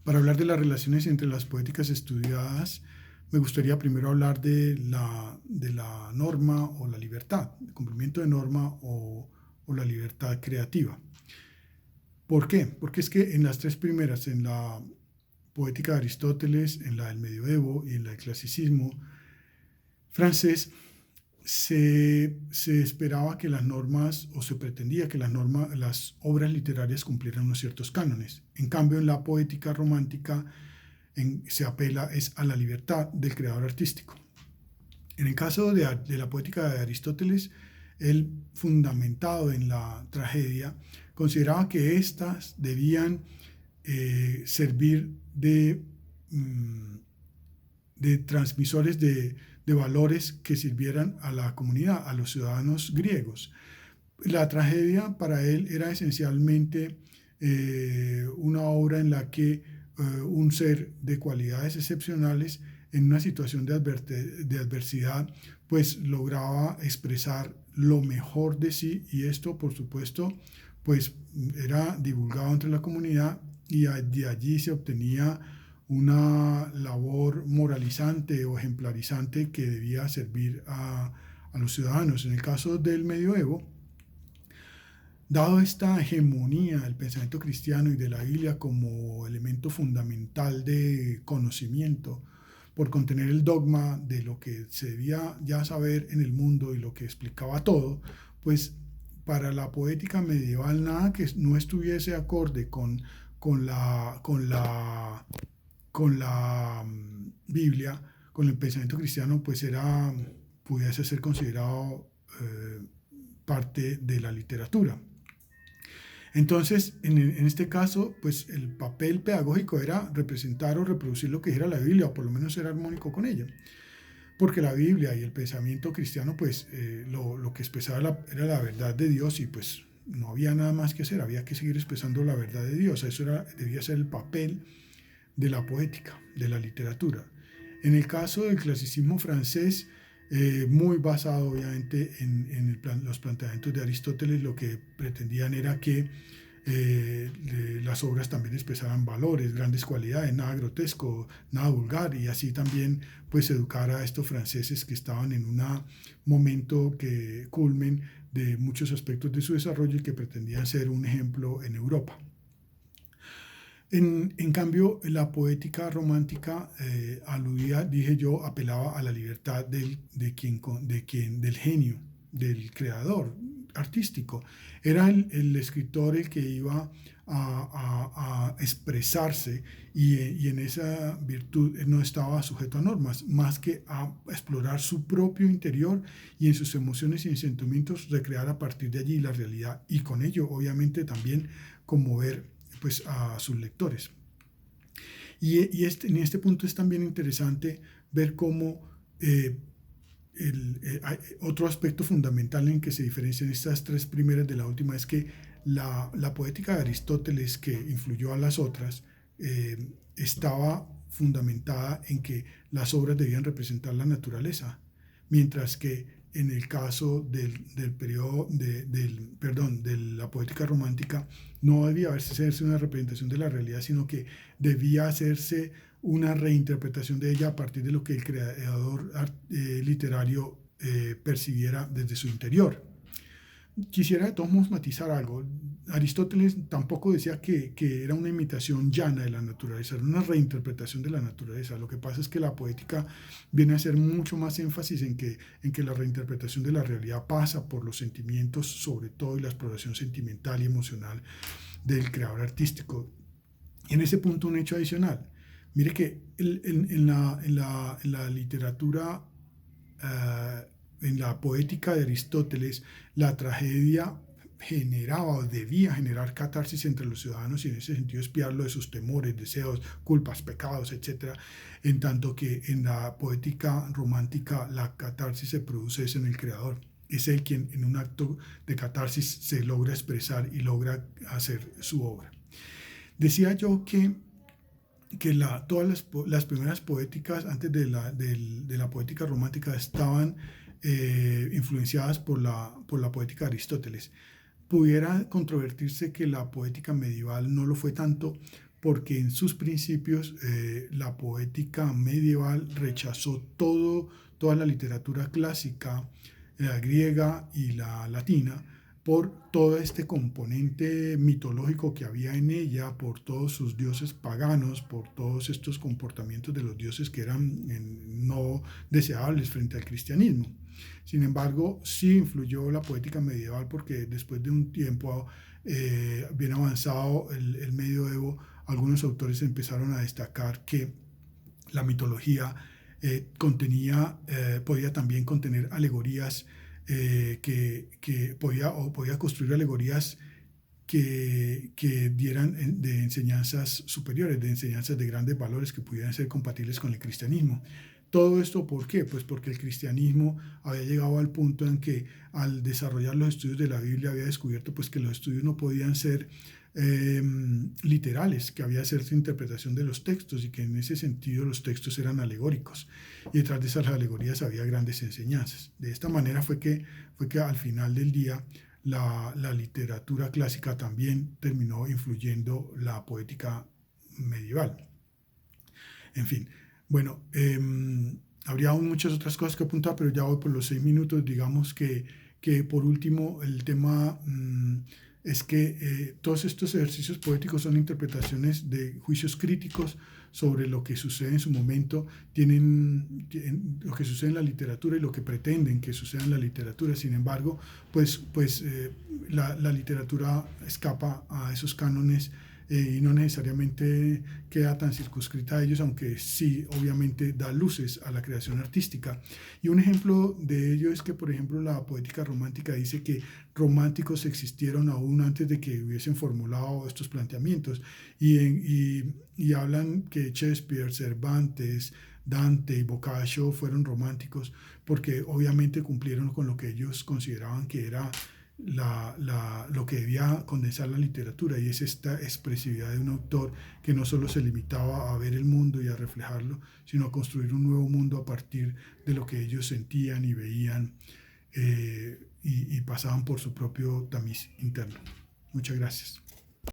Para hablar de las relaciones entre las poéticas estudiadas, me gustaría primero hablar de la norma o la libertad, el cumplimiento de norma o la libertad creativa. ¿Por qué? Porque es que en las tres primeras, en la poética de Aristóteles, en la del medioevo y en la del clasicismo francés, se esperaba que las normas, o se pretendía que las obras literarias cumplieran unos ciertos cánones. En cambio, en la poética romántica se apela es a la libertad del creador artístico. En el caso de la poética de Aristóteles, él, fundamentado en la tragedia, consideraba que éstas debían servir de transmisores de valores que sirvieran a la comunidad, a los ciudadanos griegos. La tragedia para él era esencialmente una obra en la que un ser de cualidades excepcionales en una situación de adversidad pues lograba expresar lo mejor de sí, y esto por supuesto pues era divulgado entre la comunidad, y de allí se obtenía una labor moralizante o ejemplarizante que debía servir a los ciudadanos. En el caso del medioevo, dado esta hegemonía del pensamiento cristiano y de la Biblia como elemento fundamental de conocimiento, por contener el dogma de lo que se debía ya saber en el mundo y lo que explicaba todo, pues para la poética medieval nada que no estuviese acorde con la, con la, con la Biblia, con el pensamiento cristiano, pues pudiese ser considerado parte de la literatura. Entonces, en este caso, pues el papel pedagógico era representar o reproducir lo que dijera la Biblia, o por lo menos ser armónico con ella. Porque la Biblia y el pensamiento cristiano, pues lo que expresaba era la verdad de Dios, y pues no había nada más que hacer, había que seguir expresando la verdad de Dios. Debía ser el papel de la poética, de la literatura. En el caso del clasicismo francés, muy basado obviamente en los planteamientos de Aristóteles, lo que pretendían era que las obras también expresaran valores, grandes cualidades, nada grotesco, nada vulgar, y así también pues educar a estos franceses que estaban en un momento que culmen de muchos aspectos de su desarrollo y que pretendían ser un ejemplo en Europa. En cambio, la poética romántica aludía, dije yo, apelaba a la libertad del genio, del creador artístico. Era el escritor el que iba a expresarse, y en esa virtud no estaba sujeto a normas, más que a explorar su propio interior y en sus emociones y sentimientos recrear a partir de allí la realidad, y con ello obviamente también conmover pues a sus lectores. En este punto es también interesante ver cómo otro aspecto fundamental en que se diferencian estas tres primeras de la última es que la poética de Aristóteles, que influyó a las otras, estaba fundamentada en que las obras debían representar la naturaleza, mientras que en el caso del periodo de la poética romántica no debía hacerse una representación de la realidad, sino que debía hacerse una reinterpretación de ella a partir de lo que el creador literario percibiera desde su interior. Quisiera de todos modos matizar algo. Aristóteles tampoco decía que era una imitación llana de la naturaleza, era una reinterpretación de la naturaleza. Lo que pasa es que la poética viene a hacer mucho más énfasis en que la reinterpretación de la realidad pasa por los sentimientos, sobre todo, y la exploración sentimental y emocional del creador artístico. Y en ese punto, un hecho adicional. Mire que en la literatura, en la poética de Aristóteles, la tragedia generaba o debía generar catarsis entre los ciudadanos, y en ese sentido espiarlo de sus temores, deseos, culpas, pecados, etc. En tanto que en la poética romántica la catarsis se produce en el creador. Es él quien en un acto de catarsis se logra expresar y logra hacer su obra. Decía yo que todas las primeras poéticas antes de la poética romántica estaban influenciadas por la poética de Aristóteles. Pudiera controvertirse que la poética medieval no lo fue tanto, porque en sus principios la poética medieval rechazó toda la literatura clásica, la griega y la latina, por todo este componente mitológico que había en ella, por todos sus dioses paganos, por todos estos comportamientos de los dioses que eran no deseables frente al cristianismo. Sin embargo, sí influyó la poética medieval porque después de un tiempo bien avanzado el medioevo, algunos autores empezaron a destacar que la mitología podía también contener alegorías que podía construir alegorías que dieran de enseñanzas superiores, de enseñanzas de grandes valores que pudieran ser compatibles con el cristianismo. Todo esto, ¿por qué? Pues porque el cristianismo había llegado al punto en que al desarrollar los estudios de la Biblia había descubierto pues que los estudios no podían ser eh, literales, que había cierta interpretación de los textos y que en ese sentido los textos eran alegóricos y detrás de esas alegorías había grandes enseñanzas. De esta manera fue que al final del día la literatura clásica también terminó influyendo la poética medieval. En fin, bueno, habría aún muchas otras cosas que apuntar, pero ya voy por los 6 minutos. Digamos que por último el tema es que todos estos ejercicios poéticos son interpretaciones de juicios críticos sobre lo que sucede en su momento, tienen lo que sucede en la literatura y lo que pretenden que suceda en la literatura. Sin embargo, la literatura escapa a esos cánones y no necesariamente queda tan circunscrita a ellos, aunque sí, obviamente, da luces a la creación artística. Y un ejemplo de ello es que, por ejemplo, la poética romántica dice que románticos existieron aún antes de que hubiesen formulado estos planteamientos y hablan que Shakespeare, Cervantes, Dante y Boccaccio fueron románticos porque obviamente cumplieron con lo que ellos consideraban que era lo que debía condensar la literatura, y es esta expresividad de un autor que no solo se limitaba a ver el mundo y a reflejarlo, sino a construir un nuevo mundo a partir de lo que ellos sentían y veían y pasaban por su propio tamiz interno. Muchas gracias.